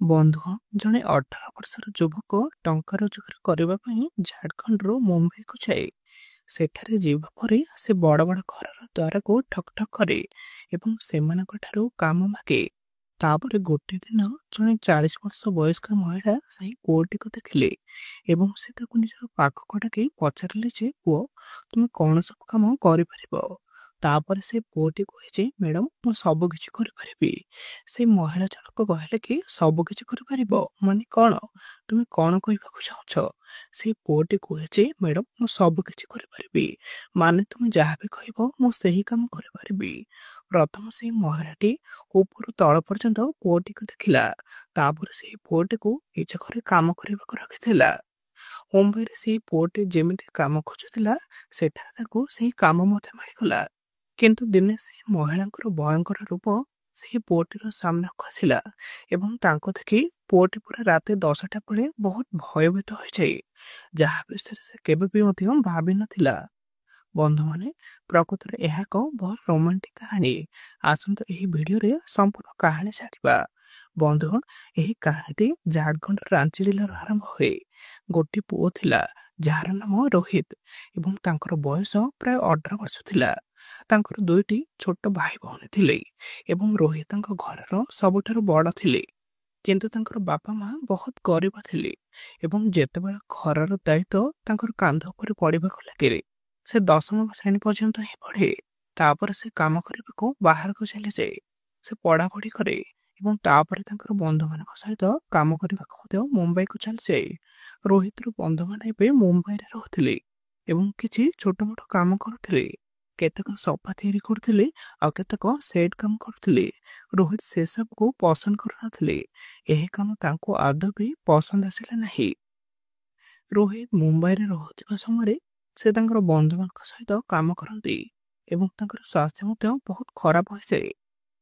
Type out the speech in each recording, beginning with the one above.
ବନ୍ଧୁ ଜଣେ 18 ବର୍ଷର ଯୁବକ ଟଙ୍କା ରୋଜଗାର କରିବା ପାଇଁ ଝାଡ଼ଖଣ୍ଡରୁ ମୁମ୍ବାଇକୁ ଯାଏ। ସେଠାରେ ଯିବା ପରେ ସେ ବଡ଼ ବଡ଼ ଘରର ଦ୍ୱାରକୁ ଠକ୍ ଠକ୍ କରେ ଏବଂ ସେମାନଙ୍କ ଠାରୁ କାମ ମାଗେ। ତାପରେ ଗୋଟେ ଦିନ ଜଣେ 40 ବର୍ଷ ବୟସ୍କ ମହିଳା ସେହି ପୁଅଟିକୁ ଦେଖିଲେ ଏବଂ ସେ ତାକୁ ନିଜର ପାଖକୁ ଡାକି ପଚାରିଲେ ଯେ, ପୁଅ, ତୁମେ କଣ ସବୁ କାମ କରିପାରିବ? ତାପରେ ସେ ପୁଅଟି କୁହେ ଯେ, ମ୍ୟାଡ଼ାମ, ମୁଁ ସବୁ କିଛି କରିପାରିବି। ସେ ମହିଳା ଜଣକ କହିଲେ କି ସବୁ କିଛି କରିପାରିବ ମାନେ କଣ? ତୁମେ କଣ କହିବାକୁ ଚାହୁଁଛ? ସେ ପୁଅଟି କୁହେ ଯେ, ମ୍ୟାଡ଼ାମ, ମୁଁ ସବୁ କିଛି କରିପାରିବି ମାନେ ତୁମେ ଯାହା ବି କହିବ ମୁଁ ସେହି କାମ କରିପାରିବି। ପ୍ରଥମ ସେଇ ମହିଳାଟି ଉପରୁ ତଳ ପର୍ଯ୍ୟନ୍ତ ପୁଅଟିକୁ ଦେଖିଲା। ତାପରେ ସେଇ ପୁଅଟିକୁ ନିଜ ଘରେ କାମ କରିବାକୁ ରଖିଥିଲା। ମୁମ୍ବାଇରେ ସେଇ ପୁଅଟି ଯେମିତି କାମ ଖୋଜୁଥିଲା ସେଠାରେ ତାକୁ ସେହି କାମ ମଧ୍ୟ ମିଳିଗଲା। କିନ୍ତୁ ଦିନେ ସେହି ମହିଳାଙ୍କର ଭୟଙ୍କର ରୂପ ସେହି ପୁଅଟିର ସାମ୍ନାକୁ ଆସିଲା ଏବଂ ତାଙ୍କୁ ଦେଖି ପୁଅଟି ପୁରା ରାତି 10ଟା ବେଳେ ବହୁତ ଭୟଭୀତ ହୋଇଯାଏ, ଯାହା ବିଷୟରେ ସେ କେବେ ବି ମଧ୍ୟ ଭାବିନଥିଲା। ବନ୍ଧୁମାନେ, ପ୍ରକୃତରେ ଏହା ଏକ ବହୁତ ରୋମାଣ୍ଟିକ କାହାଣୀ। ଆସନ୍ତୁ ଏହି ଭିଡ଼ିଓରେ ସମ୍ପୂର୍ଣ୍ଣ କାହାଣୀ ଜାଣିବା। ବନ୍ଧୁ, ଏହି କାହାଣୀଟି ଝାଡ଼ଖଣ୍ଡ ରାଞ୍ଚି ଜିଲ୍ଲାରୁ ଆରମ୍ଭ ହୁଏ। ଗୋଟିଏ ପୁଅ ଥିଲା ଯାହାର ନାମ ରୋହିତ ଏବଂ ତାଙ୍କର ବୟସ ପ୍ରାୟ 18 ବର୍ଷ ଥିଲା। ତାଙ୍କର ଦୁଇଟି ଛୋଟ ଭାଇ ଭଉଣୀ ଥିଲେ ଏବଂ ରୋହିତ ତାଙ୍କ ଘରର ସବୁଠାରୁ ବଡ଼ ଥିଲେ। କିନ୍ତୁ ତାଙ୍କର ବାପା ମା ବହୁତ ଗରିବ ଥିଲେ ଏବଂ ଯେତେବେଳେ ଘରର ଦାୟିତ୍ୱ ତାଙ୍କର କାନ୍ଧ ଉପରେ ପଡ଼ିବାକୁ ଲାଗେ, ସେ 10ମ ଶ୍ରେଣୀ ପର୍ଯ୍ୟନ୍ତ ହିଁ ପଢ଼େ। ତାପରେ ସେ କାମ କରିବାକୁ ବାହାରକୁ ଚାଲିଯାଏ। ସେ ପଢ଼ାପଢ଼ି କରେ ଏବଂ ତାପରେ ତାଙ୍କର ବନ୍ଧୁମାନଙ୍କ ସହିତ କାମ କରିବାକୁ ମଧ୍ୟ ମୁମ୍ବାଇକୁ ଚାଲିଯାଏ। ରୋହିତର ବନ୍ଧୁମାନେ ଏବେ ମୁମ୍ବାଇରେ ରହୁଥିଲେ ଏବଂ କିଛି ଛୋଟ ମୋଟ କାମ କରୁଥିଲେ। କେତେକ ସଫା ତିଆରି କରୁଥିଲେ ଆଉ କେତେକ ସେଟ୍ କାମ କରୁଥିଲେ। ରୋହିତ ସେସବୁକୁ ପସନ୍ଦ କରୁନଥିଲେ। ଏହି କାମ ତାଙ୍କୁ ଆଦୌ ବି ପସନ୍ଦ ଆସିଲା ନାହିଁ। ରୋହିତ ମୁମ୍ବାଇରେ ରହୁଥିବା ସମୟରେ ସେ ତାଙ୍କର ବନ୍ଧୁମାନଙ୍କ ସହିତ କାମ କରନ୍ତି ଏବଂ ତାଙ୍କର ସ୍ୱାସ୍ଥ୍ୟ ମଧ୍ୟ ବହୁତ ଖରାପ ହୋଇଯାଏ।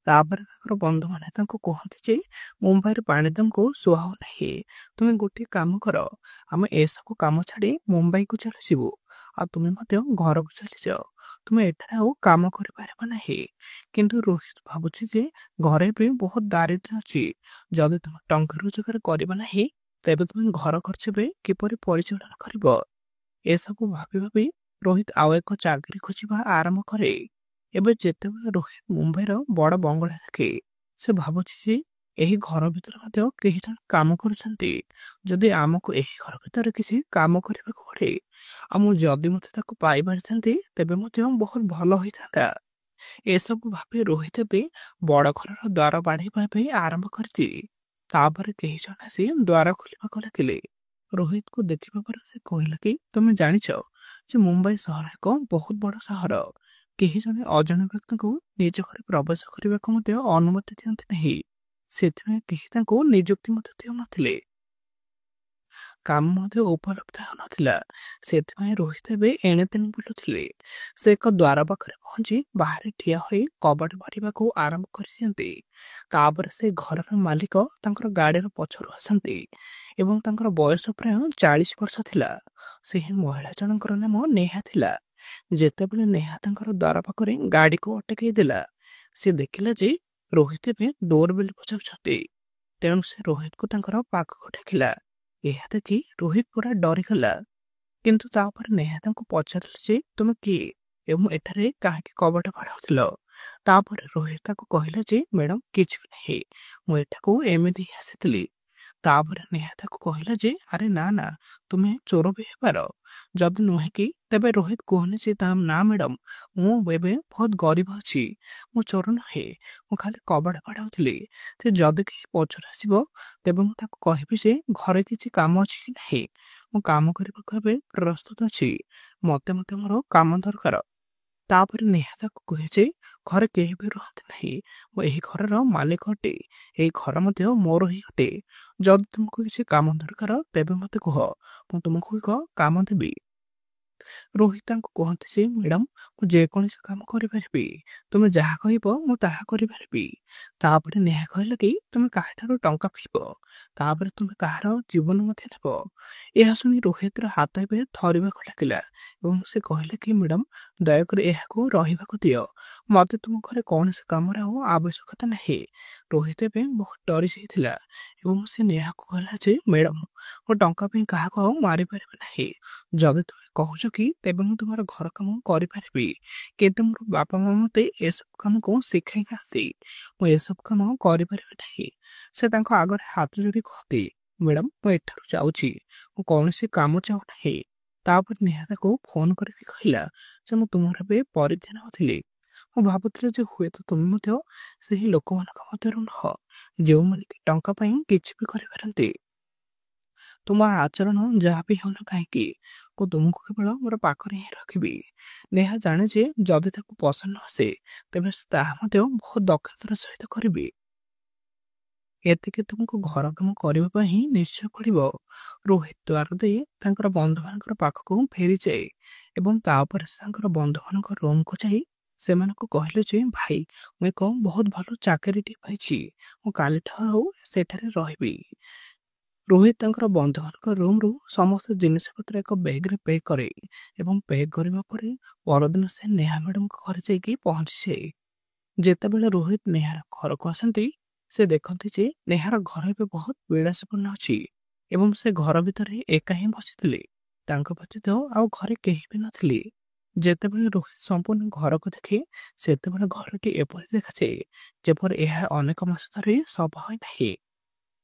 ତାପରେ ତାଙ୍କର ବନ୍ଧୁମାନେ ତାଙ୍କୁ କୁହନ୍ତି ଯେ, ମୁମ୍ବାଇର ପାଣି ତୁମକୁ ସୁହାଉ ନାହିଁ। ତୁମେ ଗୋଟିଏ କାମ କର, ଆମେ ଏସବୁ କାମ ଛାଡ଼ି ମୁମ୍ବାଇକୁ ଚାଲିଯିବୁ ଆଉ ତୁମେ ମଧ୍ୟ ଘରକୁ ଚାଲିଯାଅ। ତୁମେ ଏଠାରେ ଆଉ କାମ କରିପାରିବ ନାହିଁ। କିନ୍ତୁ ରୋହିତ ଭାବୁଛି ଯେ ଘରେ ବି ବହୁତ ଦାରିଦ୍ର୍ୟ ଅଛି। ଯଦି ତୁମେ ଟଙ୍କା ରୋଜଗାର କରିବ ନାହିଁ ତେବେ ତୁମେ ଘର ଖର୍ଚ୍ଚ ବି କିପରି ପରିଚାଳନା କରିବ? ଏସବୁ ଭାବି ଭାବି ରୋହିତ ଆଉ ଏକ ଚାକିରି ଖୋଜିବା ଆରମ୍ଭ କରେ। ଏବେ ଯେତେବେଳେ ରୋହିତ ମୁମ୍ବାଇର ବଡ଼ ବଙ୍ଗଳା ଦେଖେ, ସେ ଭାବୁଛି ଯେ ଏହି ଘର ଭିତରେ ମଧ୍ୟ କେହି ଜଣେ କାମ କରୁଛନ୍ତି। ଯଦି ଆମକୁ ଏହି ଘର ଭିତରେ କିଛି କାମ କରିବାକୁ ପଡ଼େ ଆଉ ମୁଁ ଯଦି ମୋତେ ତାକୁ ପାଇପାରିଥାନ୍ତି ତେବେ ମଧ୍ୟ ବହୁତ ଭଲ ହୋଇଥାନ୍ତା। ଏସବୁ ଭାବି ରୋହିତ ଏବେ ବଡ଼ ଘରର ଦ୍ୱାର ବାଡ଼େଇବା ପାଇଁ ଆରମ୍ଭ କରିଦିଏ। ତାପରେ କେହି ଜଣ ଆସି ଦ୍ୱାର ଖୋଲିବାକୁ ଲାଗିଲେ। ରୋହିତକୁ ଦେଖିବା ପରେ ସେ କହିଲା କି, ତୁମେ ଜାଣିଛ ଯେ ମୁମ୍ବାଇ ସହର ଏକ ବହୁତ ବଡ଼ ସହର। କେହି ଜଣେ ଅଜଣା ବ୍ୟକ୍ତିଙ୍କୁ ନିଜ ଘରେ ପ୍ରବେଶ କରିବାକୁ ମଧ୍ୟ ଅନୁମତି ଦିଅନ୍ତି ନାହିଁ। ସେଥିପାଇଁ କେହି ତାଙ୍କୁ ନିଯୁକ୍ତି ମଧ୍ୟ ଦେଉନଥିଲେ। କାମ ମଧ୍ୟ ଉପଲବ୍ଧ ହେଉନଥିଲା। ସେଥିପାଇଁ ରୋହିତ ଏବେ ଏଣେ ତେଣେ ବୁଲୁଥିଲେ। ସେ ଏକ ଦ୍ୱାର ପାଖରେ ପହଞ୍ଚି ବାହାରେ ଠିଆ ହୋଇ କବାଟ ବାଡ଼ିବାକୁ ଆରମ୍ଭ କରିଦିଅନ୍ତି। ତାପରେ ସେ ଘରର ମାଲିକ ତାଙ୍କର ଗାଡ଼ିର ପଛରୁ ଆସନ୍ତି ଏବଂ ତାଙ୍କର ବୟସ ପ୍ରାୟ 40 ବର୍ଷ ଥିଲା। ସେହି ମହିଳା ଜଣଙ୍କର ନାମ ନେହା ଥିଲା। ଯେତେବେଳେ ନେହା ତାଙ୍କର ଦ୍ୱାର ପାଖରେ ଗାଡ଼ିକୁ ଅଟକାଇ ଦେଲା, ସେ ଦେଖିଲା ଯେ ରୋହିତ ଏବେ ଡୋର ବେଲ୍ ବଜାଉଛନ୍ତି। ତେଣୁ ସେ ରୋହିତକୁ ତାଙ୍କର ପାଖକୁ ଡାକିଲା। ଏହା ଦେଖି ରୋହିତ ପୁରା ଡରିଗଲା। କିନ୍ତୁ ତାପରେ ନେହା ତାଙ୍କୁ ପଚାରିଲେ ଯେ, ତୁମେ କିଏ ଏବଂ ଏଠାରେ କାହିଁକି କବାଟ ବାଡ଼ାଉଥିଲ? ତାପରେ ରୋହିତ ତାକୁ କହିଲା ଯେ, ମ୍ୟାଡ଼ାମ, କିଛି ବି ନାହିଁ, ମୁଁ ଏଠାକୁ ଏମିତି ହିଁ ଆସିଥିଲି। ତାପରେ ନେହା ତାକୁ କହିଲା ଯେ, ଆରେ ନା ନା, ତୁମେ ଚୋର ବି ହେଇପାର। ଯଦି ନୁହେଁ କି ତେବେ ରୋହିତ କୁହନି ଯେ, ତା ନା ମ୍ୟାଡ଼ାମ, ମୁଁ ଏବେ ବହୁତ ଗରିବ ଅଛି, ମୁଁ ଚୋର ନୁହେଁ, ମୁଁ ଖାଲି କବାଟ ବାଡ଼ାଉଥିଲି। ସେ ଯଦି କେହି ପଛରୁ ଆସିବ ତେବେ ମୁଁ ତାକୁ କହିବି ଯେ ଘରେ କିଛି କାମ ଅଛି କି ନାହିଁ। ମୁଁ କାମ କରିବାକୁ ଏବେ ପ୍ରସ୍ତୁତ ଅଛି। ମୋତେ ମଧ୍ୟ ମୋର କାମ ଦରକାର। ତାପରେ ନେହା ତାକୁ କୁହେ ଯେ ଘରେ କେହି ବି ରୁହନ୍ତି ନାହିଁ, ମୁଁ ଏହି ଘରର ମାଲିକ ଅଟେ। ଏହି ଘର ମଧ୍ୟ ମୋର ହିଁ ଅଟେ। ଯଦି ତୁମକୁ କିଛି କାମ ଦରକାର ତେବେ ମୋତେ କୁହ, ମୁଁ ତୁମକୁ ଏକ କାମ ଦେବି। ରୋହିତ ତାଙ୍କୁ କହନ୍ତି ଯେ ମ୍ୟାଡ଼ାମ ମୁଁ ଯେକୌଣସି କାମ କରିପାରିବି, ତୁମେ ଯାହା କହିବ ମୁଁ ତାହା କରିପାରିବି। ତାପରେ ନେହା କହିଲା କି ତୁମେ କାହାଠାରୁ ଟଙ୍କା ପାଇବ, ତାପରେ ତୁମେ କାହାର ଜୀବନ ମଧ୍ୟ ନେବ। ଏହା ଶୁଣି ରୋହିତର ହାତ ଏବେ ଥରିବାକୁ ଲାଗିଲା ଏବଂ ସେ କହିଲେ କି ମ୍ୟାଡ଼ାମ ଦୟାକରି ଏହାକୁ ରହିବାକୁ ଦିଅ, ମୋତେ ତୁମ ଘରେ କୌଣସି କାମର ଆଉ ଆବଶ୍ୟକତା ନାହିଁ। ରୋହିତ ଏବେ ବହୁତ ଡରି ଯାଇଥିଲା ଏବଂ ସେ ନେହାକୁ କହିଲା ଯେ ମ୍ୟାଡ଼ାମ ମୁଁ ଟଙ୍କା ପାଇଁ କାହାକୁ ଆଉ ମାରିପାରିବି ନାହିଁ। ଯଦି ତୁମେ କହୁଛ କି ତେବେ ମୁଁ ତୁମର ଘର କାମ କରିପାରିବି, କିନ୍ତୁ ମୋର ବାପା ମା ମୋତେ ଏସବୁ କାମକୁ ଶିଖାଇନାହାନ୍ତି, ମୁଁ ଏସବୁ କାମ କରିପାରିବି ନାହିଁ। ସେ ତାଙ୍କ ଆଗରେ ହାତ ଯୋଡ଼ି କୁହନ୍ତି ମ୍ୟାଡ଼ାମ ମୁଁ ଏଠାରୁ ଯାଉଛି, ମୁଁ କୌଣସି କାମ ଚାହୁଁନାହିଁ। ତାପରେ ନେହା ତାକୁ ଫୋନ କରିକି କହିଲା ଯେ ମୁଁ ତୁମର ଏବେ ପରୀକ୍ଷା ନେଉଥିଲି, ମୁଁ ଭାବୁଥିଲି ଯେ ହୁଏତ ତୁମେ ମଧ୍ୟ ସେହି ଲୋକମାନଙ୍କ ମଧ୍ୟରୁ ନୁହଁ ଯେଉଁମାନେ କି ଟଙ୍କା ପାଇଁ କିଛି ବି କରିପାରନ୍ତି। ତୁମ ଆଚରଣ ଯାହା ବି ହେଉନା କାହିଁକି ମୁଁ ତୁମକୁ କେବଳ ମୋର ପାଖରେ ହିଁ ରଖିବି। ନେହା ଜାଣେ ଯେ ଯଦି ତାକୁ ପସନ୍ଦ ନ ଆସେ ତେବେ ସେ ତାହା ମଧ୍ୟ ବହୁତ ଦକ୍ଷତାର ସହିତ କରିବି। ଏତିକି ତୁମକୁ ଘର କାମ କରିବା ପାଇଁ ହିଁ ନିଶ୍ଚୟ ପଡ଼ିବ। ରୋହିତ ଦ୍ୱାର ଦେଇ ତାଙ୍କର ବନ୍ଧୁମାନଙ୍କର ପାଖକୁ ଫେରିଯାଏ ଏବଂ ତାପରେ ସେ ତାଙ୍କର ବନ୍ଧୁମାନଙ୍କ ରୁମକୁ ଯାଇ ସେମାନଙ୍କୁ କହିଲେ ଯେ ଭାଇ ମୁଁ ଏକ ବହୁତ ଭଲ ଚାକିରିଟି ପାଇଛି, ମୁଁ କାଲିଠାରୁ ସେଠାରେ ରହିବି। ରୋହିତ ତାଙ୍କର ବନ୍ଧୁମାନଙ୍କ ରୁମରୁ ସମସ୍ତ ଜିନିଷପତ୍ର ଏକ ବ୍ୟାଗରେ ପ୍ୟାକ୍ କରେ ଏବଂ ପ୍ୟାକ୍ କରିବା ପରେ ପରଦିନ ସେ ନେହା ମ୍ୟାଡ଼ାମଙ୍କ ଘରେ ଯାଇକି ପହଞ୍ଚିଯାଏ। ଯେତେବେଳେ ରୋହିତ ନେହାର ଘରକୁ ଆସନ୍ତି ସେ ଦେଖନ୍ତି ଯେ ନେହାର ଘର ଏବେ ବହୁତ ବିଳାସପୂର୍ଣ୍ଣ ଅଛି ଏବଂ ସେ ଘର ଭିତରେ ଏକା ହିଁ ବସିଥିଲେ, ତାଙ୍କ ବ୍ୟତୀତ ଆଉ ଘରେ କେହି ବି ନଥିଲେ। ଯେତେବେଳେ ରୋହିତ ସମ୍ପୂର୍ଣ୍ଣ ଘରକୁ ଦେଖେ ସେତେବେଳେ ଘରଟି ଏପରି ଦେଖାଯାଏ ଯେପରି ଏହା ଅନେକ ମାସ ଧରି ସଫା ହୋଇନାହିଁ।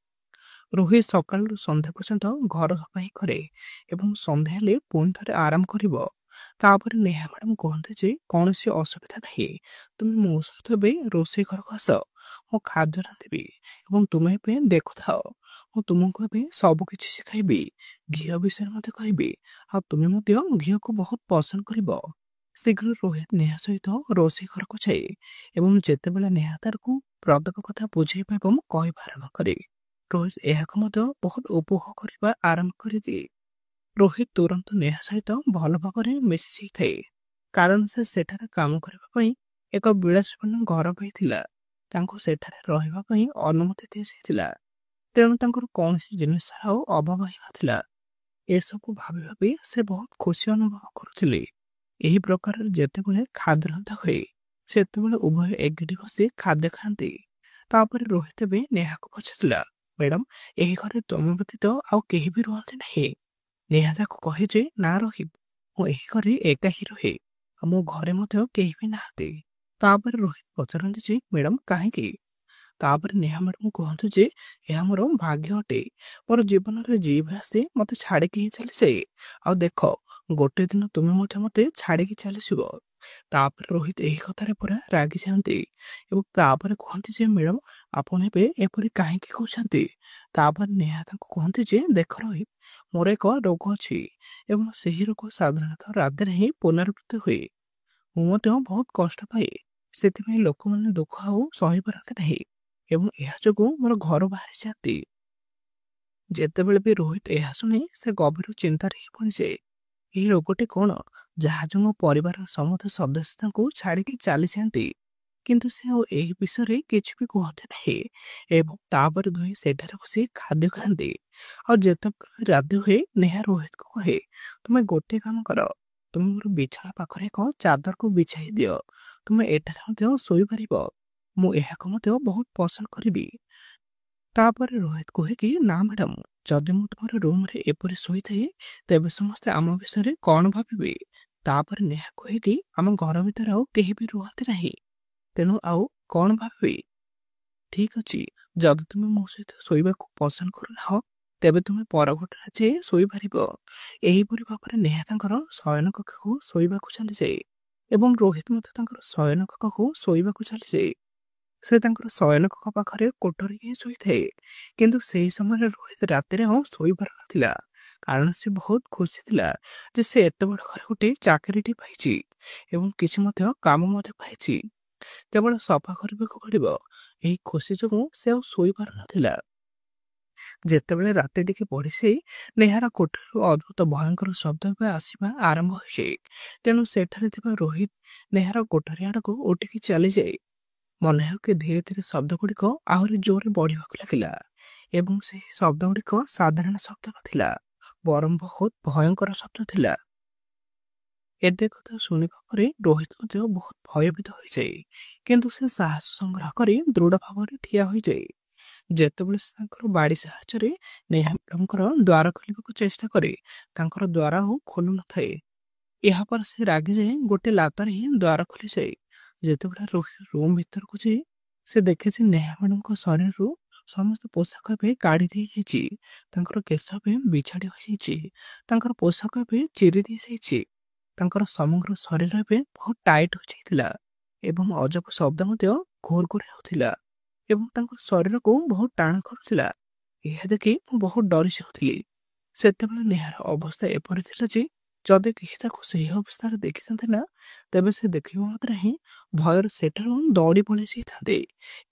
ରୋହିତ ସକାଳରୁ ସନ୍ଧ୍ୟା ପର୍ଯ୍ୟନ୍ତ ଘର ସଫା ହିଁ କରେ ଏବଂ ସନ୍ଧ୍ୟା ହେଲେ ପୁଣି ଥରେ ଆରାମ କରିବ। ତାପରେ ନେହା ମ୍ୟାଡ଼ାମ କୁହନ୍ତି ଯେ କୌଣସି ଅସୁବିଧା ନାହିଁ, ତୁମେ ମୋ ସହିତ ଏବେ ରୋଷେଇ ଘରକୁ ଆସ, ମୁଁ ଖାଦ୍ୟ ରାନ୍ଧିବି ଏବଂ ତୁମେ ଏବେ ଦେଖୁଥାଅ, ମୁଁ ତୁମକୁ ଏବେ ସବୁ କିଛି ଶିଖାଇବି, ଘିଅ ବିଷୟରେ ମଧ୍ୟ କହିବି, ଆଉ ତୁମେ ମଧ୍ୟ ଘିଅକୁ ବହୁତ ପସନ୍ଦ କରିବ। ଶୀଘ୍ର ରୋହିତ ନେହା ସହିତ ରୋଷେଇ ଘରକୁ ଯାଏ ଏବଂ ଯେତେବେଳେ ନେହା ତାକୁ ପ୍ରତ୍ୟେକ କଥା ବୁଝାଇବା ଏବଂ କହିବା ଆରମ୍ଭ କରେ ରୋହିତ ଏହାକୁ ମଧ୍ୟ ବହୁତ ଉପଭୋଗ କରିବା ଆରମ୍ଭ କରିଦିଏ। ରୋହିତ ତୁରନ୍ତ ନେହା ସହିତ ଭଲ ଭାବରେ ମିଶି ଯାଇଥାଏ କାରଣ ସେ ସେଠାରେ କାମ କରିବା ପାଇଁ ଏକ ବିଳାସପୂର୍ଣ୍ଣ ଘର ପାଇଥିଲା। ତାଙ୍କୁ ସେଠାରେ ରହିବା ପାଇଁ ଅନୁମତି ଦିଆଯାଇଥିଲା, ତେଣୁ ତାଙ୍କର କୌଣସି ଜିନିଷର ଆଉ ଅଭାବ ହିଁ ନଥିଲା। ଏସବୁ ଭାବି ଭାବି ସେ ବହୁତ ଖୁସି ଅନୁଭବ କରୁଥିଲେ। ଏହି ପ୍ରକାରରେ ଯେତେବେଳେ ଖାଦ୍ୟ ରନ୍ଧା ହୁଏ ସେତେବେଳେ ଉଭୟ ଏକାଠି ବସି ଖାଦ୍ୟ ଖାଆନ୍ତି। ତାପରେ ରୋହିତ ଏବେ ନେହାକୁ ପଚାରିଲା ମ୍ୟାଡ଼ାମ ଏହି ଘରେ ତୁମ ବ୍ୟତୀତ ଆଉ କେହି ବି ରୁହନ୍ତି ନାହିଁ? ନେହା ତାକୁ କହେ ଯେ ନା ରୋହିତ, ମୁଁ ଏହି ଘରେ ଏକା ହିଁ ରୁହେ ଆଉ ମୋ ଘରେ ମଧ୍ୟ କେହି ବି ନାହାନ୍ତି। ତାପରେ ରୋହିତ ପଚାରନ୍ତି ଯେ ମ୍ୟାଡ଼ାମ କାହିଁକି? ତାପରେ ନେହା ମ୍ୟାଡ଼ାମ କୁହନ୍ତୁ ଯେ ଏହା ମୋର ଭାଗ୍ୟ ଅଟେ, ମୋର ଜୀବନରେ ଯିଏ ବି ଆସେ ମୋତେ ଛାଡ଼ିକି ହିଁ ଚାଲିଯାଏ, ଆଉ ଦେଖ ଗୋଟେ ଦିନ ତୁମେ ମଧ୍ୟ ମୋତେ ଛାଡ଼ିକି ଚାଲିଯିବ। ତାପରେ ରୋହିତ ଏହି କଥାରେ ପୁରା ରାଗିଯାଆନ୍ତି ଏବଂ ତାପରେ କୁହନ୍ତି ଯେ ମ୍ୟାଡ଼ାମ ଆପଣ ଏବେ ଏପରି କାହିଁକି କହୁଛନ୍ତି? ତାପରେ ନେହା ତାଙ୍କୁ କୁହନ୍ତି ଯେ ଦେଖ ରୋହିତ, ମୋର ଏକ ରୋଗ ଅଛି ଏବଂ ସେହି ରୋଗ ସାଧାରଣତଃ ରାତିରେ ହିଁ ପୁନରାବୃତ୍ତି ହୁଏ। ମୁଁ ମଧ୍ୟ ବହୁତ କଷ୍ଟ ପାଏ, ସେଥିପାଇଁ ଲୋକମାନେ ଦୁଃଖ ଆଉ ସହିପାରନ୍ତି ନାହିଁ ଏବଂ ଏହା ଯୋଗୁଁ ମୋର ଘର ବାହାରି ଯାଆନ୍ତି। ଯେତେବେଳେ ବି ରୋହିତ ଏହା ଶୁଣେ ସେ ଗଭୀର ଚିନ୍ତାରେ ହିଁ ପଡ଼ିଯାଏ। ଏହି ରୋଗଟି କ'ଣ ଯାହା ଯୋଗୁଁ ପରିବାରର ସମସ୍ତ ସଦସ୍ୟ ତାଙ୍କୁ ଛାଡ଼ିକି ଚାଲିଯାଆନ୍ତି, କିନ୍ତୁ ସେ ଆଉ ଏହି ବିଷୟରେ କିଛି ବି କୁହନ୍ତି ନାହିଁ ଏବଂ ତାପରେ ଦୁହେଁ ସେଠାରେ ବସି ଖାଦ୍ୟ ଖାଆନ୍ତି। ଆଉ ଯେତେବେଳେ ରାତି ହୁଏ ନେହା ରୋହିତକୁ କହେ ତୁମେ ଗୋଟେ କାମ କର, ତୁମେ ମୋର ବିଛଣା ପାଖରେ ଏକ ଚାଦରକୁ ବିଛାଇ ଦିଅ, ତୁମେ ଏଠାରେ ମଧ୍ୟ ଶୋଇପାରିବ, ମୁଁ ଏହାକୁ ମଧ୍ୟ ବହୁତ ପସନ୍ଦ କରିବି। ତାପରେ ରୋହିତ କୁହେ କି ନା ମ୍ୟାଡ଼ାମ, ଯଦି ମୁଁ ତୁମର ରୁମରେ ଏପରି ଶୋଇଥାଏ ତେବେ ସମସ୍ତେ ଆମ ବିଷୟରେ କ'ଣ ଭାବିବେ? ତାପରେ ନେହା କୁହେ କି ଆମ ଘର ଭିତରେ ଆଉ କେହି ବି ରୁହନ୍ତି ନାହିଁ, ତେଣୁ ଆଉ କ'ଣ ଭାବିବେ? ଠିକ ଅଛି, ଯଦି ତୁମେ ମୋ ସହିତ ଶୋଇବାକୁ ପସନ୍ଦ କରୁନାହ ତେବେ ତୁମେ ପର ଘଟଣା ଯେ ଶୋଇପାରିବ। ଏହିପରି ଭାବରେ ନେହା ତାଙ୍କର ଶୟନ କକ୍ଷକୁ ଶୋଇବାକୁ ଚାଲିଯାଏ ଏବଂ ରୋହିତ ମଧ୍ୟ ତାଙ୍କର ଶୟନ କକ୍ଷକୁ ଶୋଇବାକୁ ଚାଲିଯାଏ। ସେ ତାଙ୍କର ଶୟନ କକ୍ଷ ପାଖରେ କୋଠରୀ ହିଁ ଶୋଇଥାଏ, କିନ୍ତୁ ସେହି ସମୟରେ ରୋହିତ ରାତିରେ ଆଉ ଶୋଇପାରୁନଥିଲା କାରଣ ସେ ବହୁତ ଖୁସି ଥିଲା ଯେ ସେ ଏତେ ବଡ଼ ଘରେ ଗୋଟେ ଚାକିରିଟି ପାଇଛି ଏବଂ କିଛି ମଧ୍ୟ କାମ ମଧ୍ୟ ପାଇଛି, କେବଳ ସଫା କରିବାକୁ ପଡ଼ିବ। ଏହି ଖୁସି ଯୋଗୁଁ ସେ ଆଉ ଶୋଇପାରୁନଥିଲା। ଯେତେବେଳେ ରାତି ଟିକେ ପଡ଼ିଯାଏ ନେହାର କୋଠରୀରୁ ଅଦ୍ଭୁତ ଭୟଙ୍କର ଶବ୍ଦ ଆସିବା ଆରମ୍ଭ ହୋଇଯାଏ। ତେଣୁ ସେଠାରେ ଥିବା ରୋହିତ ନେହାର କୋଠରୀ ଆଡ଼କୁ ଉଠିକି ଚାଲିଯାଏ। ମନେ ହେଉ କି ଧୀରେ ଧୀରେ ଶବ୍ଦ ଗୁଡ଼ିକ ଆହୁରି ଜୋରରେ ବଢ଼ିବାକୁ ଲାଗିଲା ଏବଂ ସେହି ଶବ୍ଦ ଗୁଡ଼ିକ ସାଧାରଣ ଶବ୍ଦ ନଥିଲା, ବରଂ ବହୁତ ଭୟଙ୍କର ଶବ୍ଦ ଥିଲା। ଏତେ କଥା ଶୁଣିବା ପରେ ରୋହିତ ମଧ୍ୟ ବହୁତ ଭୟଭୀତ ହୋଇଯାଏ, କିନ୍ତୁ ସେ ସାହସ ସଂଗ୍ରହ କରି ଦୃଢ଼ ଭାବରେ ଠିଆ ହୋଇଯାଏ। ଯେତେବେଳେ ସେ ତାଙ୍କର ବାଡ଼ି ସାହାଯ୍ୟରେ ନେହା ମ୍ୟାଡ଼ାମଙ୍କର ଦ୍ୱାର ଖୋଲିବାକୁ ଚେଷ୍ଟା କରେ, ତାଙ୍କର ଦ୍ୱାର ଆଉ ଖୋଲୁନଥାଏ। ଏହାପରେ ସେ ରାଗିଯାଇ ଗୋଟେ ଲାତରେ ହିଁ ଦ୍ୱାର ଖୋଲିଯାଏ। ଯେତେବେଳେ ରୋହିତ ରୁମ୍ ଭିତରକୁ ଯାଏ, ସେ ଦେଖେ ଯେ ନେହା ମ୍ୟାଡ଼ାମଙ୍କ ଶରୀରରୁ ସମସ୍ତ ପୋଷାକ ଏବେ କାଢ଼ି ଦିଆଯାଇଛି। ତାଙ୍କର କେଶ ଏବେ ବିଛାଡ଼ି ହୋଇଯାଇଛି, ତାଙ୍କର ପୋଷାକ ଏବେ ଚିରି ଦିଆଯାଇଛି। ତାଙ୍କର ସମଗ୍ର ଶରୀର ଏବେ ବହୁତ ଟାଇଟ୍ ହୋଇଯାଇଥିଲା ଏବଂ ଅଜବ ଶବ୍ଦ ମଧ୍ୟ ଘୋର ଘୋର ହେଉଥିଲା ଏବଂ ତାଙ୍କ ଶରୀରକୁ ବହୁତ ଟାଣ କରୁଥିଲା। ଏହା ଦେଖି ମୁଁ ବହୁତ ଡରି ଯାଉଥିଲି। ସେତେବେଳେ ନେହାର ଅବସ୍ଥା ଏପରି ଥିଲା ଯେ ଯଦି କେହି ତାକୁ ସେହି ଅବସ୍ଥାରେ ଦେଖିଥାନ୍ତେ ନା, ତେବେ ସେ ଦେଖିବା ମାତ୍ରେ ହିଁ ଭୟରେ ସେଠାରୁ ଦୌଡ଼ି ପଳାଇ ଯାଇଥାନ୍ତେ।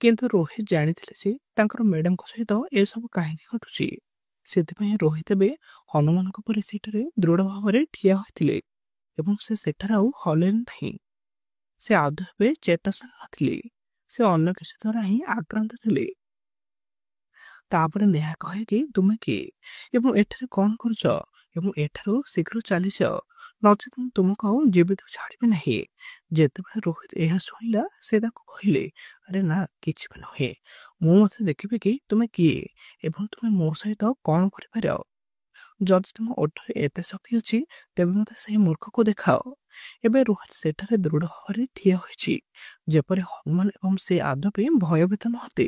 କିନ୍ତୁ ରୋହିତ ଜାଣିଥିଲେ ଯେ ତାଙ୍କର ମ୍ୟାଡ଼ାମଙ୍କ ସହିତ ଏସବୁ କାହିଁକି ଘଟୁଛି। ସେଥିପାଇଁ ରୋହିତ ଏବେ ହନୁମାନଙ୍କ ପରି ସେଠାରେ ଦୃଢ଼ ଭାବରେ ଠିଆ ହୋଇଥିଲେ ଏବଂ ସେ ସେଠାରେ ଆଉ ହଲେନି ନାହିଁ। ସେ ଆଦୌ ଏବେ ଚେତାଶୀଳ ନଥିଲେ, ସେ ଅନ୍ୟ କିଛି ଦ୍ୱାରା ହିଁ ଆକ୍ରାନ୍ତ ଥିଲେ। ତାପରେ ନେହା କହେ କି ତୁମେ କିଏ ଏବଂ ଏଠାରେ କଣ କରୁଛ ଏବଂ ଏଠାରୁ ଶୀଘ୍ର ଚାଲିଯାଅ, ନଚେତ ମୁଁ ତୁମକୁ ଆଉ ଜୀବିତ ଛାଡ଼ିବି ନାହିଁ। ଯେତେବେଳେ ରୋହିତ ଏହା ଶୁଣିଲା, ସେ ତାକୁ କହିଲେ, ଆରେ ନା, କିଛି ବି ନୁହେଁ, ମୁଁ ମୋତେ ଦେଖିବି କି ତୁମେ କିଏ ଏବଂ ତୁମେ ମୋ ସହିତ କଣ କରିପାର। ଯଦି ତୁମ ଓଠରେ ଏତେ ଶକ୍ତି ଅଛି, ତେବେ ମୋତେ ସେହି ମୂର୍ଖକୁ ଦେଖାଅ। ଏବେ ରୋହିତ ସେଠାରେ ଦୃଢ଼ ଭାବରେ ଠିଆ ହୋଇଛି, ଯେପରି ହନୁମାନ ଏବଂ ସେ ଆଦୌ ବି ଭୟଭୀତ ନୁହନ୍ତି।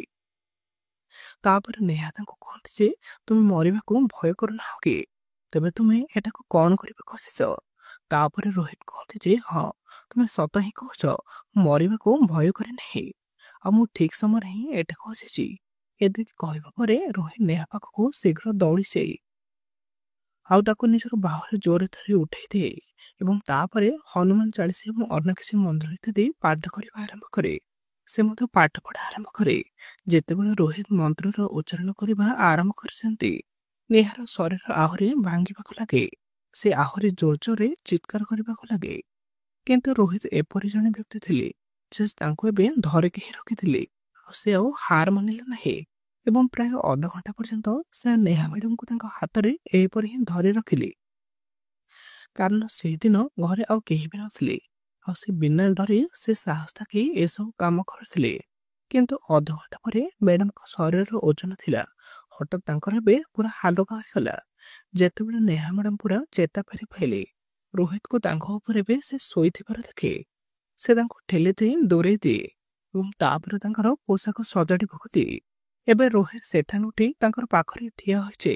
ତାପରେ ନେହା ତାଙ୍କୁ କୁହନ୍ତି ଯେ ତୁମେ ମରିବାକୁ ଭୟ କରୁନାହ କି, ତେବେ ତୁମେ ଏଟାକୁ କଣ କରିବାକୁ ଆସିଛ। ତାପରେ ରୋହିତ କୁହନ୍ତି ଯେ ହଁ, ତୁମେ ସତ ହିଁ କହୁଛ, ମୁଁ ମରିବାକୁ ଭୟ କରେ ନାହିଁ ଆଉ ମୁଁ ଠିକ ସମୟରେ ହିଁ ଏଟାକୁ ଆସିଛି। ଏତିକି କହିବା ପରେ ରୋହିତ ନେହା ପାଖକୁ ଶୀଘ୍ର ଦୌଡ଼ିଯାଏ ଆଉ ତାକୁ ନିଜର ବାହୁରେ ଜୋରରେ ଧରି ଉଠାଇ ଦିଏ ଏବଂ ତାପରେ ହନୁମାନ ଚାଳିଶା ଏବଂ ଅନ୍ୟ କିଛି ମନ୍ତ୍ର ଇତ୍ୟାଦି ପାଠ କରିବା ଆରମ୍ଭ କରେ। ସେ ମଧ୍ୟ ପାଠ ପଢ଼ା ଆରମ୍ଭ କରେ। ଯେତେବେଳେ ରୋହିତ ମନ୍ତ୍ରର ଉଚ୍ଚାରଣ କରିବା ଆରମ୍ଭ କରିଛନ୍ତି, ନେହାର ଶରୀର ଆହୁରି ଭାଙ୍ଗିବାକୁ ଲାଗେ। ସେ ଆହୁରି ଜୋର ଜୋରରେ ଚିତ୍କାର କରିବାକୁ ଲାଗେ। କିନ୍ତୁ ରୋହିତ ଏପରି ଜଣେ ବ୍ୟକ୍ତି ଥିଲେ ଯେ ତାଙ୍କୁ ଏବେ ଧରିକି ହିଁ ରଖିଥିଲେ ଆଉ ସେ ଆଉ ହାର ମାନିଲେ ନାହିଁ ଏବଂ ପ୍ରାୟ ଅଧଘଣ୍ଟା ପର୍ଯ୍ୟନ୍ତ ସେ ନେହା ମ୍ୟାଡ଼ାମଙ୍କୁ ତାଙ୍କ ହାତରେ ଏହିପରି ହିଁ ଧରି ରଖିଲେ। କାରଣ ସେହିଦିନ ଘରେ ଆଉ କେହି ବି ନଥିଲେ ଆଉ ସେ ବିନା ଡରି ସେ ସାହସ ଥାକି ଏସବୁ କାମ କରୁଥିଲେ। କିନ୍ତୁ ଅଧଘଣ୍ଟା ପରେ ମ୍ୟାଡ଼ାମଙ୍କ ଶରୀରର ଓଜନ ଥିଲା ହଠାତ୍ ତାଙ୍କର ଏବେ ପୁରା ହାଲକା ହୋଇଗଲା। ଯେତେବେଳେ ନେହା ମ୍ୟାଡ଼ାମ ପୁରା ଚେତା ଫେରି ପାଇଲେ, ରୋହିତକୁ ତାଙ୍କ ଉପରେ ଏବେ ସେ ଶୋଇଥିବାର ଦେଖେ। ସେ ତାଙ୍କୁ ଠେଲି ଦେଇ ଦୂରେଇ ଦିଏ ଏବଂ ତାପରେ ତାଙ୍କର ପୋଷାକ ସଜାଡ଼ିବାକୁ ଦିଏ। ଏବେ ରୋହିତ ସେଠାରୁ ଉଠି ତାଙ୍କର ପାଖରେ ଠିଆ ହୋଇଛି।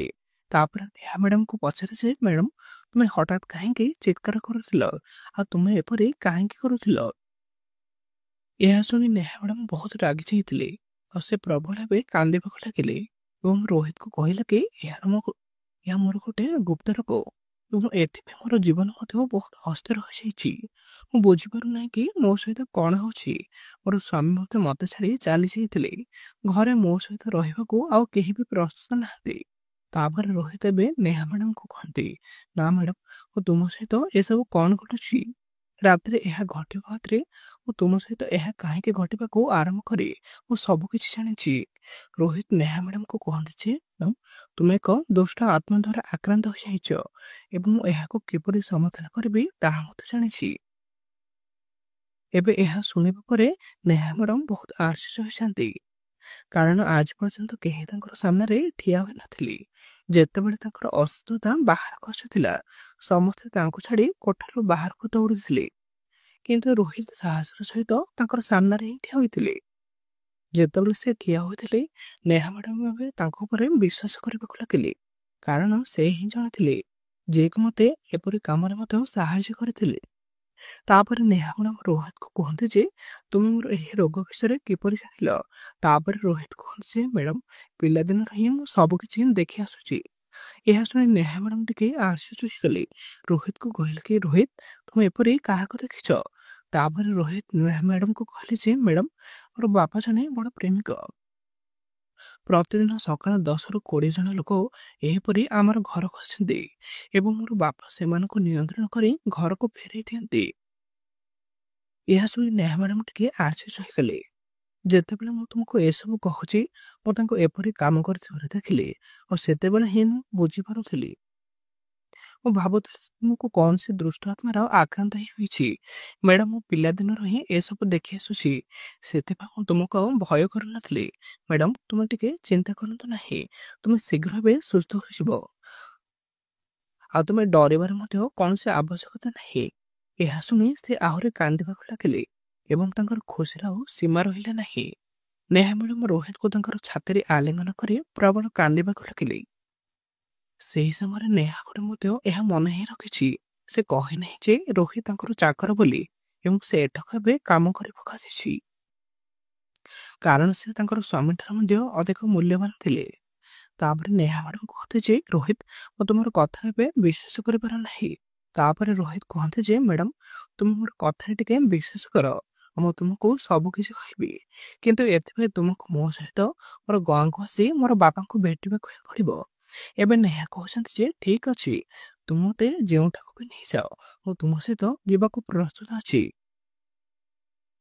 ତାପରେ ନେହା ମ୍ୟାଡ଼ାମକୁ ପଚାରେ ଯେ ମ୍ୟାଡ଼ାମ, ତୁମେ ହଠାତ୍ କାହିଁକି ଚିତ୍କାର କରୁଥିଲ ଆଉ ତୁମେ ଏପରି କାହିଁକି କରୁଥିଲ। ଏହା ଶୁଣି ନେହା ମ୍ୟାଡ଼ାମ ବହୁତ ରାଗି ଯାଇଥିଲେ ଆଉ ସେ ପ୍ରବଳ ଭାବେ କାନ୍ଦିବାକୁ ଲାଗିଲେ ଏବଂ ରୋହିତକୁ କହିଲେ କି ଏହା ମୋର ଗୋଟେ ଗୁପ୍ତ ରୋଗ ଏବଂ ଏଥିପାଇଁ ମୋର ଜୀବନ ମଧ୍ୟ ବହୁତ ଅସ୍ଥିର ହୋଇଯାଇଛି। ମୁଁ ବୁଝିପାରୁନାହିଁ କି ମୋ ସହିତ କଣ ହେଉଛି। ମୋର ସ୍ୱାମୀ ମଧ୍ୟ ମୋତେ ଛାଡ଼ି ଚାଲି ଯାଇଥିଲେ। ଘରେ ମୋ ସହିତ ରହିବାକୁ ଆଉ କେହି ବି ପ୍ରସ୍ତୁତ ନାହାନ୍ତି। ତାପରେ ରୋହିତ ଏବେ ନେହା ମ୍ୟାଡ଼ାମକୁ କୁହନ୍ତି, ନା ମ୍ୟାଡ଼ାମ, ମୁଁ ତୁମ ସହିତ ଏସବୁ କଣ ଘଟୁଛି। ରାତିରେ ଏହା ଘଟିବା ମାତ୍ରେ ମୁଁ ତୁମ ସହିତ ଏହା କାହିଁକି ଘଟିବାକୁ ଆରମ୍ଭ କରେ, ମୁଁ ସବୁ କିଛି ଜାଣିଛି। ରୋହିତ ନେହା ମ୍ୟାଡ଼ାମକୁ କୁହନ୍ତି ଯେ ତୁମେ ଏକ ଦୁଷ୍ଟ ଆତ୍ମା ଦ୍ୱାରା ଆକ୍ରାନ୍ତ ହୋଇଯାଇଛ ଏବଂ ମୁଁ ଏହାକୁ କିପରି ସମାଧାନ କରିବି ତାହା ମଧ୍ୟ ଜାଣିଛି। ଏବେ ଏହା ଶୁଣିବା ପରେ ନେହା ମ୍ୟାଡ଼ାମ ବହୁତ ଆଶ୍ଚର୍ଯ୍ୟ ହୋଇଯାନ୍ତି, କାରଣ ଆଜି ପର୍ଯ୍ୟନ୍ତ କେହି ତାଙ୍କର ସାମ୍ନାରେ ଠିଆ ହୋଇନଥିଲେ। ଯେତେବେଳେ ତାଙ୍କର ଅସୁସ୍ଥତା ବାହାରକୁ ଆସୁଥିଲା, ସମସ୍ତେ ତାଙ୍କୁ ଛାଡ଼ି କୋଠାରୁ ବାହାରକୁ ଦୌଡ଼ୁଥିଲେ, କିନ୍ତୁ ରୋହିତ ସାହସର ସହିତ ତାଙ୍କର ସାମ୍ନାରେ ହିଁ ଠିଆ ହୋଇଥିଲେ। ଯେତେବେଳେ ସେ ଠିଆ ହୋଇଥିଲେ, ନେହା ମ୍ୟାଡ଼ାମ ଏବେ ତାଙ୍କ ଉପରେ ବିଶ୍ୱାସ କରିବାକୁ ଲାଗିଲେ, କାରଣ ସେ ହିଁ ଜଣେ ଯିଏକି ମୋତେ ଏପରି କାମରେ ମଧ୍ୟ ସାହାଯ୍ୟ କରିଥିଲେ। ତାପରେ ନେହା ମ୍ୟାଡ଼ାମ ରୋହିତକୁ କୁହନ୍ତି ଯେ ତୁମେ ମୋର ଏହି ରୋଗ ବିଷୟରେ କିପରି ଜାଣିଲ। ତାପରେ ରୋହିତ କୁହନ୍ତି ଯେ ମ୍ୟାଡ଼ାମ, ପିଲାଦିନର ହିଁ ମୁଁ ସବୁ କିଛି ଦେଖି ଆସୁଛି। ଏହା ଶୁଣି ନେହା ମ୍ୟାଡ଼ାମ ଟିକେ ଆଶ୍ଚର୍ଯ୍ୟ ହୋଇଗଲେ। ରୋହିତକୁ କହିଲେ କି ରୋହିତ, ତୁମେ ଏପରି କାହାକୁ ଦେଖିଛ। ତାପରେ ରୋହିତ ନେହା ମ୍ୟାଡ଼ାମକୁ କହିଲେ ଯେ ମ୍ୟାଡ଼ାମ, ମୋର ବାପା ଜଣେ ବଡ଼ ପ୍ରେମିକ ପ୍ରତିଦିନ ସକାଳ 10ରୁ 20 ଜଣ ଲୋକ ଏହିପରି ଆମର ଘରକୁ ଆସନ୍ତି ଏବଂ ମୋର ବାପା ସେମାନଙ୍କୁ ନିୟନ୍ତ୍ରଣ କରି ଘରକୁ ଫେରାଇ ଦିଅନ୍ତି। ଏହା ଶୁଣି ନେହା ମ୍ୟାଡ଼ାମ ଟିକେ ଆଶ୍ଚର୍ଯ୍ୟ ହୋଇଗଲେ। ଯେତେବେଳେ ମୁଁ ତୁମକୁ ଏସବୁ କହୁଛି, ମୁଁ ତାଙ୍କୁ ଏପରି କାମ କରିଥିବାର ଦେଖିଲି ଓ ସେତେବେଳେ ହିଁ ମୁଁ ବୁଝିପାରୁଥିଲି। ମୁଁ ଭାବୁଥିଲି ତୁମକୁ କୌଣସି ଦୁଷ୍ଟ ଆତ୍ମାର ଆକ୍ରାନ୍ତ ହିଁ ହୋଇଛି। ମ୍ୟାଡ଼ାମ, ମୁଁ ପିଲାଦିନରୁ ହିଁ ଏସବୁ ଦେଖି ଆସୁଛି, ସେଥିପାଇଁ ମୁଁ ତୁମକୁ ଆଉ ଭୟ କରୁନଥିଲି। ମ୍ୟାଡ଼ାମ, ତୁମେ ଟିକେ ଚିନ୍ତା କରନ୍ତୁ ନାହିଁ, ତୁମେ ଶୀଘ୍ର ଏବେ ସୁସ୍ଥ ହୋଇଯିବ ଆଉ ତୁମେ ଡରିବାର ମଧ୍ୟ କୌଣସି ଆବଶ୍ୟକତା ନାହିଁ। ଏହା ଶୁଣି ସେ ଆହୁରି କାନ୍ଦିବାକୁ ଲାଗିଲେ ଏବଂ ତାଙ୍କର ଖୁସିର ଆଉ ସୀମା ରହିଲା ନାହିଁ। ନେହା ମ୍ୟାଡ଼ାମ ରୋହିତକୁ ତାଙ୍କର ଛାତିରେ ଆଲିଙ୍ଗନ କରି ପ୍ରବଳ କାନ୍ଦିବାକୁ ଲାଗିଲେ। ସେହି ସମୟରେ ନେହାକୁ ମଧ୍ୟ ଏହା ମନେ ହିଁ ରଖିଛି। ସେ କହିନାହିଁ ଯେ ରୋହିତ ତାଙ୍କର ଚାକର ବୋଲି ଏବଂ ସେ ଏଠାକୁ ଏବେ କାମ କରିବାକୁ ଆସିଛି, କାରଣ ସେ ତାଙ୍କର ସ୍ୱାମୀଠାରୁ ମଧ୍ୟ ଅଧିକ ମୂଲ୍ୟବାନ ଥିଲେ। ତାପରେ ନେହା ମ୍ୟାଡ଼ାମ କୁହନ୍ତି ଯେ ରୋହିତ, ମୁଁ ତୁମର କଥା ଏବେ ବିଶ୍ୱାସ କରିପାରୁ ନାହିଁ। ତାପରେ ରୋହିତ କୁହନ୍ତି ଯେ ମ୍ୟାଡ଼ାମ, ତୁମେ ମୋର କଥାରେ ଟିକେ ବିଶ୍ୱାସ କର, ମୁଁ ତୁମକୁ ସବୁ କିଛି କହିବି, କିନ୍ତୁ ଏଥିପାଇଁ ତୁମକୁ ମୋ ସହିତ ମୋର ଗାଁକୁ ଆସି ମୋର ବାପାଙ୍କୁ ଭେଟିବାକୁ ହିଁ ପଡ଼ିବ। ଏବେ ନେହା କହୁଛନ୍ତି ଯେ ଠିକ ଅଛି, ତୁମେ ମୋତେ ଯେଉଁଠାକୁ ବି ନେଇଯାଅ, ମୁଁ ତୁମ ସହିତ ଯିବାକୁ ପ୍ରସ୍ତୁତ ଅଛି।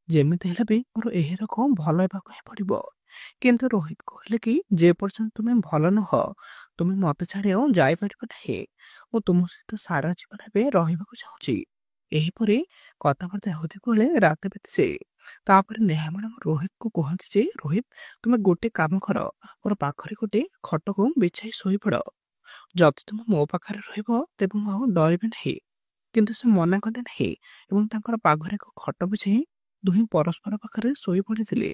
ଯେମିତି ହେଲେ ବି ମୋର ଏହି ରୋଗ ଭଲ ହେବାକୁ ହିଁ ପଡ଼ିବ। କିନ୍ତୁ ରୋହିତ କହିଲେ କି ଯେ ପର୍ଯ୍ୟନ୍ତ ତୁମେ ଭଲ ନୁହଁ, ତୁମେ ମୋତେ ଛାଡ଼ି ଆଉ ଯାଇପାରିବ ନାହିଁ। ମୁଁ ତୁମ ସହିତ ସାରା ଜୀବନ ଏବେ ରହିବାକୁ ଚାହୁଁଛି। ଏହିପରି କଥାବାର୍ତ୍ତା ହେଉଥିବା ବେଳେ ରାତି ବିତିଯାଏ। ତାପରେ ନେହା ମ୍ୟାଡ଼ାମ ରୋହିତକୁ କୁହନ୍ତି ଯେ ରୋହିତ, ତୁମେ ଗୋଟେ କାମ କର, ମୋର ପାଖରେ ଗୋଟେ ଖଟକୁ ବିଛାଇ ଶୋଇପଡ଼। ଯଦି ତୁମେ ମୋ ପାଖରେ ରହିବ ତେବେ ମୁଁ ଆଉ ଡରିବି ନାହିଁ। କିନ୍ତୁ ସେ ମନା କଲେ ନାହିଁ ଏବଂ ତାଙ୍କର ପାଖରେ ଏକ ଖଟ ବିଛାଇ ଦୁହେଁ ପରସ୍ପର ପାଖରେ ଶୋଇ ପଡ଼ିଥିଲେ।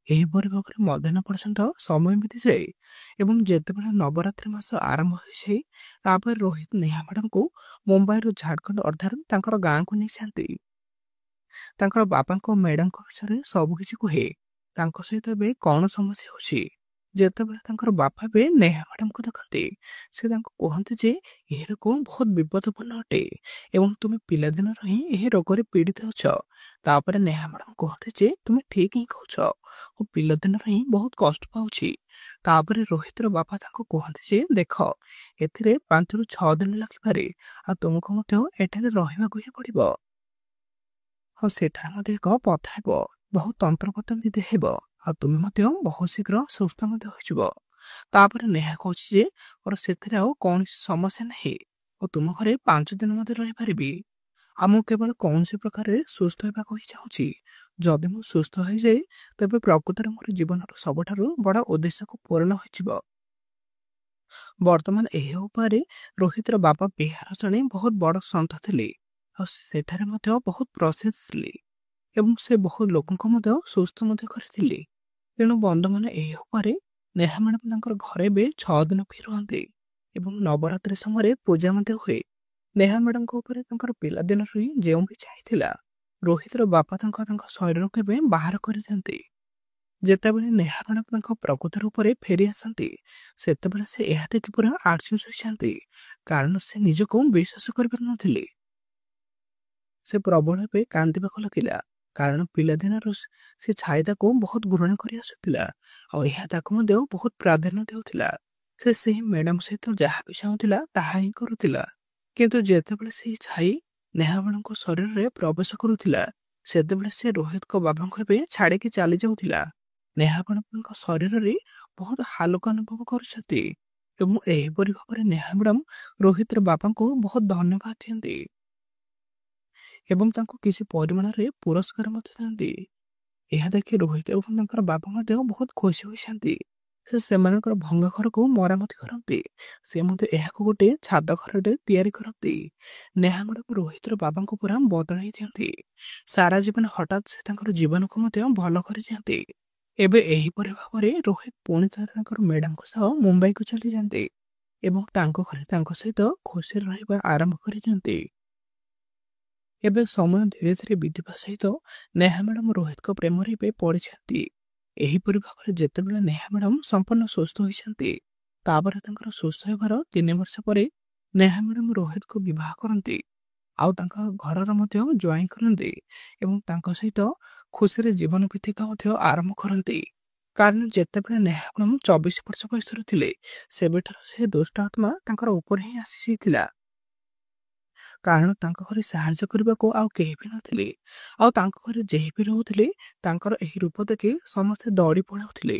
ଏହିପରି ଭାବରେ ମଧ୍ୟାହ୍ନ ପର୍ଯ୍ୟନ୍ତ ସମୟ ବିତିଯାଏ ଏବଂ ଯେତେବେଳେ ନବରାତ୍ରି ମାସ ଆରମ୍ଭ ହୋଇଯାଏ, ତାପରେ ରୋହିତ ନେହା ମ୍ୟାଡ଼ାମକୁ ମୁମ୍ବାଇରୁ ଝାଡ଼ଖଣ୍ଡ ଅର୍ଥାତ୍ ତାଙ୍କର ଗାଁକୁ ନେଇଯାଆନ୍ତି। ତାଙ୍କର ବାପାଙ୍କ ମ୍ୟାଡ଼ାମଙ୍କ ବିଷୟରେ ସବୁ କିଛି କୁହେ, ତାଙ୍କ ସହିତ ଏବେ କଣ ସମସ୍ୟା ହେଉଛି। ଯେତେବେଳେ ତାଙ୍କର ବାପା ଏବେ ନେହା ମ୍ୟାଡ଼ାମକୁ ଦେଖନ୍ତି, ସେ ତାଙ୍କୁ କୁହନ୍ତି ଯେ ଏହି ରୋଗ ବହୁତ ବିପଦପୂର୍ଣ୍ଣ ଅଟେ ଏବଂ ତୁମେ ପିଲାଦିନରୁ ହିଁ ଏହି ରୋଗରେ ପୀଡ଼ିତ ଅଛ। ତାପରେ ନେହା ମ୍ୟାଡ଼ାମ କୁହନ୍ତି ଯେ ତୁମେ ଠିକ ହିଁ କହୁଛ, ମୁଁ ପିଲାଦିନରୁ ହିଁ ବହୁତ କଷ୍ଟ ପାଉଛି। ତାପରେ ରୋହିତର ବାପା ତାଙ୍କୁ କୁହନ୍ତି ଯେ ଦେଖ, ଏଥିରେ 5ରୁ 6 ଦିନ ଲାଗିପାରେ ଆଉ ତୁମକୁ ମଧ୍ୟ ଏଠାରେ ରହିବାକୁ ହିଁ ପଡ଼ିବ। ଆଉ ସେଠାରେ ମଧ୍ୟ ଏକ ପଥା ହେବ, ବହୁତ ତନ୍ତ୍ରପତ୍ର ବିଧି ହେବ ଆଉ ତୁମେ ମଧ୍ୟ ବହୁତ ଶୀଘ୍ର ସୁସ୍ଥ ମଧ୍ୟ ହୋଇଯିବ। ତାପରେ ନେହା କହୁଛି ଯେ ମୋର ସେଥିରେ ଆଉ କୌଣସି ସମସ୍ୟା ନାହିଁ, ମୁଁ ତୁମ ଘରେ 5 ଦିନ ମଧ୍ୟ ରହିପାରିବି ଆଉ ମୁଁ କେବଳ କୌଣସି ପ୍ରକାରରେ ସୁସ୍ଥ ହେବାକୁ ହିଁ ଚାହୁଁଛି। ଯଦି ମୁଁ ସୁସ୍ଥ ହୋଇଯାଏ, ତେବେ ପ୍ରକୃତରେ ମୋର ଜୀବନର ସବୁଠାରୁ ବଡ଼ ଉଦ୍ଦେଶ୍ୟକୁ ପୂରଣ ହୋଇଯିବ। ବର୍ତ୍ତମାନ ଏହି ଉପାୟରେ ରୋହିତର ବାପା ବିହାର ଜଣେ ବହୁତ ବଡ଼ ସନ୍ଥ ଥିଲେ ଆଉ ସେଠାରେ ମଧ୍ୟ ବହୁତ ପ୍ରସିଦ୍ଧ ଥିଲେ ଏବଂ ସେ ବହୁତ ଲୋକଙ୍କୁ ମଧ୍ୟ ସୁସ୍ଥ ମଧ୍ୟ କରିଥିଲେ। ତେଣୁ ବନ୍ଧୁମାନେ, ଏହି ଉପାୟରେ ନେହା ମ୍ୟାଡ଼ାମ ତାଙ୍କର ଘରେ ଏବେ 6 ଦିନ ପାଇଁ ରୁହନ୍ତି ଏବଂ ନବରାତ୍ରି ସମୟରେ ପୂଜା ମଧ୍ୟ ହୁଏ। ନେହା ମ୍ୟାଡ଼ାମଙ୍କ ଉପରେ ତାଙ୍କର ପିଲାଦିନରୁ ହିଁ ଯେଉଁ ବି ଚାହିଁଥିଲା, ରୋହିତର ବାପା ତାଙ୍କ ଶରୀରକୁ ଏବେ ବାହାର କରିଥାନ୍ତି। ଯେତେବେଳେ ନେହା ମ୍ୟାଡ଼ାମ ତାଙ୍କ ପ୍ରକୃତ ରୂପରେ ଫେରି ଆସନ୍ତି, ସେତେବେଳେ ସେ ଏହା ଦେଖି ପୁରା ଆଶ୍ଚର୍ଯ୍ୟ ହୋଇଯାନ୍ତି, କାରଣ ସେ ନିଜକୁ ବିଶ୍ୱାସ କରିପାରୁନଥିଲେ। ସେ ପ୍ରବଳ ଏବେ କାନ୍ଦିବାକୁ ଲାଗିଲା, କାରଣ ପିଲାଦିନରୁ ସେ ଛାଇଦାକୁ ବହୁତ ଘୃଣା କରି ଆସୁଥିଲା ଆଉ ଏହା ତାକୁ ମଧ୍ୟ ବହୁତ ପ୍ରାଧାନ୍ୟ ଦେଉଥିଲା। ସେ ସେହି ମ୍ୟାଡ଼ାମ ସହିତ ଯାହା ବି ଚାହୁଁଥିଲା ତାହା ହିଁ କରୁଥିଲା। କିନ୍ତୁ ଯେତେବେଳେ ସେହି ଛାଇ ନେହା ମ୍ୟାଡ଼ାମଙ୍କ ଶରୀରରେ ପ୍ରବେଶ କରୁଥିଲା, ସେତେବେଳେ ସେ ରୋହିତଙ୍କ ବାବାଙ୍କୁ ଏବେ ଛାଡ଼ିକି ଚାଲି ଯାଉଥିଲା। ନେହା ମ୍ୟାଡ଼ାମଙ୍କ ଶରୀରରେ ବହୁତ ହାଲୁକା ଅନୁଭବ କରୁଛନ୍ତି ଏବଂ ଏହିପରି ଭାବରେ ନେହା ମ୍ୟାଡ଼ାମ ରୋହିତର ବାପାଙ୍କୁ ବହୁତ ଧନ୍ୟବାଦ ଦିଅନ୍ତି ଏବଂ ତାଙ୍କୁ କିଛି ପରିମାଣରେ ପୁରସ୍କାର ମଧ୍ୟ ଦିଅନ୍ତି। ଏହା ଦେଖି ରୋହିତ ଏବଂ ତାଙ୍କର ବାବା ମଧ୍ୟ ବହୁତ ଖୁସି ହୋଇଥାନ୍ତି। ସେ ସେମାନଙ୍କର ଭଙ୍ଗା ଘରକୁ ମରାମତି କରନ୍ତି। ସେ ମଧ୍ୟ ଏହାକୁ ଗୋଟେ ଛାତ ଘରଟେ ତିଆରି କରନ୍ତି। ନେହା ମ୍ୟାଡ଼ାମ ରୋହିତର ବାବାଙ୍କୁ ପୁରା ବଦଳାଇ ଦିଅନ୍ତି। ସାରା ଜୀବନ ହଠାତ୍ ସେ ତାଙ୍କର ଜୀବନକୁ ମଧ୍ୟ ଭଲ କରିଯାଆନ୍ତି। ଏବେ ଏହିପରି ଭାବରେ ରୋହିତ ପୁଣି ଥରେ ତାଙ୍କର ମ୍ୟାଡ଼ାମଙ୍କ ସହ ମୁମ୍ବାଇକୁ ଚାଲିଯାଆନ୍ତି ଏବଂ ତାଙ୍କ ଘରେ ତାଙ୍କ ସହିତ ଖୁସିରେ ରହିବା ଆରମ୍ଭ କରିଦିଅନ୍ତି। ଏବେ ସମୟ ଧୀରେ ଧୀରେ ବିତିବା ସହିତ ନେହା ମ୍ୟାଡ଼ାମ ରୋହିତଙ୍କ ପ୍ରେମରେ ଏବେ ପଡ଼ିଯାନ୍ତି। ଏହିପରି ଭାବରେ ଯେତେବେଳେ ନେହା ମ୍ୟାଡ଼ାମ ସମ୍ପୂର୍ଣ୍ଣ ସୁସ୍ଥ ହୋଇଯାନ୍ତି, ତାପରେ ତାଙ୍କର ସୁସ୍ଥ ହେବାର 3 ବର୍ଷ ପରେ ନେହା ମ୍ୟାଡ଼ାମ ରୋହିତକୁ ବିବାହ କରନ୍ତି ଆଉ ତାଙ୍କ ଘରର ମଧ୍ୟ ଜ୍ୱାଇଁ କରନ୍ତି ଏବଂ ତାଙ୍କ ସହିତ ଖୁସିରେ ଜୀବନ ବିତେଇବା ମଧ୍ୟ ଆରମ୍ଭ କରନ୍ତି। କାରଣ ଯେତେବେଳେ ନେହା ମ୍ୟାଡ଼ାମ 24 ବର୍ଷ ବୟସର ଥିଲେ ସେବେଠାରୁ ସେ ଦୁଷ୍ଟ ଆତ୍ମା ତାଙ୍କର ଉପରେ ହିଁ ଆସିଯାଇଥିଲା। କାରଣ ତାଙ୍କ ଘରେ ସାହାଯ୍ୟ କରିବାକୁ ଆଉ କେହି ବି ନଥିଲେ। ଆଉ ତାଙ୍କ ଘରେ ଯେହି ବି ରହୁଥିଲେ ତାଙ୍କର ଏହି ରୂପ ଦେଖି ସମସ୍ତେ ଦୌଡ଼ି ପଳାଉଥିଲେ।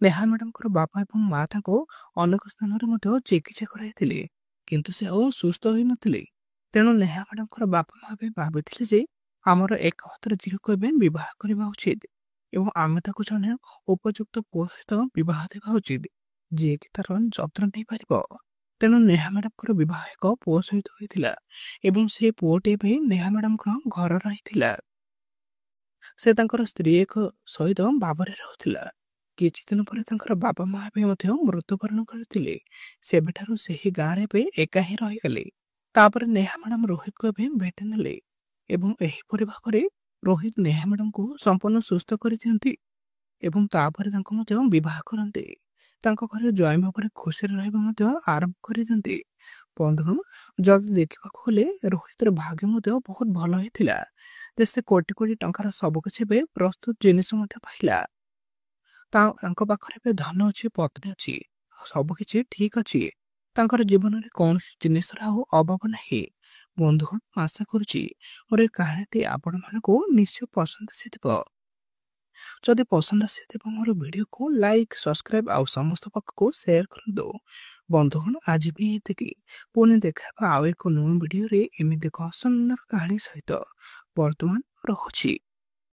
ନେହା ମ୍ୟାଡ଼ାମଙ୍କର ବାପା ଏବଂ ମା ତାଙ୍କୁ ଅନେକ ସ୍ଥାନରେ ମଧ୍ୟ ଚିକିତ୍ସା କରାଇଥିଲେ, କିନ୍ତୁ ସେ ଆଉ ସୁସ୍ଥ ହୋଇନଥିଲେ। ତେଣୁ ନେହା ମ୍ୟାଡ଼ାମଙ୍କର ବାପା ମା ବି ଭାବିଥିଲେ ଯେ ଆମର ଏକ ହାତର ଝିଅକୁ ଏବେ ବିବାହ କରିବା ଉଚିତ ଏବଂ ଆମେ ତାକୁ ଜଣେ ଉପଯୁକ୍ତ ପୁଅ ସହିତ ବିବାହ ଦେବା ଉଚିତ, ଯିଏକି ତାର ଯତ୍ନ ନେଇପାରିବ। ତେଣୁ ନେହା ମ୍ୟାଡ଼ାମଙ୍କର ବିବାହ ଏକ ପୁଅ ସହିତ ହୋଇଥିଲା ଏବଂ ସେ ପୁଅଟି ବି ନେହା ମ୍ୟାଡ଼ାମଙ୍କର ଘରର ହିଁ ଥିଲା। ସେ ତାଙ୍କର ସ୍ତ୍ରୀ ଏକ ସହିତ ଭାବରେ ରହୁଥିଲା। କିଛି ଦିନ ପରେ ତାଙ୍କର ବାବା ମା ବି ମଧ୍ୟ ମୃତ୍ୟୁବରଣ କରିଥିଲେ। ସେବେଠାରୁ ସେହି ଗାଁରେ ଏବେ ଏକା ହିଁ ରହିଗଲେ। ତାପରେ ନେହା ମ୍ୟାଡ଼ାମ ରୋହିତକୁ ଏବେ ଭେଟି ନେଲେ ଏବଂ ଏହିପରି ଭାବରେ ରୋହିତ ନେହା ମ୍ୟାଡ଼ାମକୁ ସମ୍ପୂର୍ଣ୍ଣ ସୁସ୍ଥ କରିଦିଅନ୍ତି ଏବଂ ତାପରେ ତାଙ୍କୁ ମଧ୍ୟ ବିବାହ କରନ୍ତି। ତାଙ୍କ ଘରେ ଜ୍ୱାଇଁ ଭାବରେ ଖୁସିରେ ରହିବା ମଧ୍ୟ ଆରମ୍ଭ କରିଦିଅନ୍ତି। ବନ୍ଧୁଗଣ, ଯଦି ଦେଖିବାକୁ ଗଲେ ରୋହିତର ଭାଗ୍ୟ ମଧ୍ୟ ବହୁତ ଭଲ ହେଇଥିଲା ଯେ ସେ କୋଟି କୋଟି ଟଙ୍କାର ସବୁ କିଛି ଏବେ ପ୍ରସ୍ତୁତ ଜିନିଷ ମଧ୍ୟ ପାଇଲା। ତାଙ୍କ ପାଖରେ ଏବେ ଧନ ଅଛି, ପତ୍ନୀ ଅଛି, ସବୁ କିଛି ଠିକ ଅଛି। ତାଙ୍କର ଜୀବନରେ କୌଣସି ଜିନିଷର ଆଉ ଅଭାବ ନାହିଁ। ବନ୍ଧୁଗଣ, ଆଶା କରୁଛି ମୋର ଏ କାହାଣୀଟି ଆପଣମାନଙ୍କୁ ନିଶ୍ଚୟ ପସନ୍ଦ ଆସିଥିବ। ଯଦି ପସନ୍ଦ ଆସିଥିବ ମୋର ଭିଡ଼ିଓକୁ ଲାଇକ୍, ସବସ୍କ୍ରାଇବ ଆଉ ସମସ୍ତ ପାଖକୁ ସେୟାର କରନ୍ତୁ। ବନ୍ଧୁଗଣ, ଆଜି ବି ଏତିକି। ପୁଣି ଦେଖା ହେବା ଆଉ ଏକ ନୂଆ ଭିଡ଼ିଓରେ ଏମିତି ଏକ ସୁନ୍ଦର କାହାଣୀ ସହିତ। ବର୍ତ୍ତମାନ ରହୁଛି।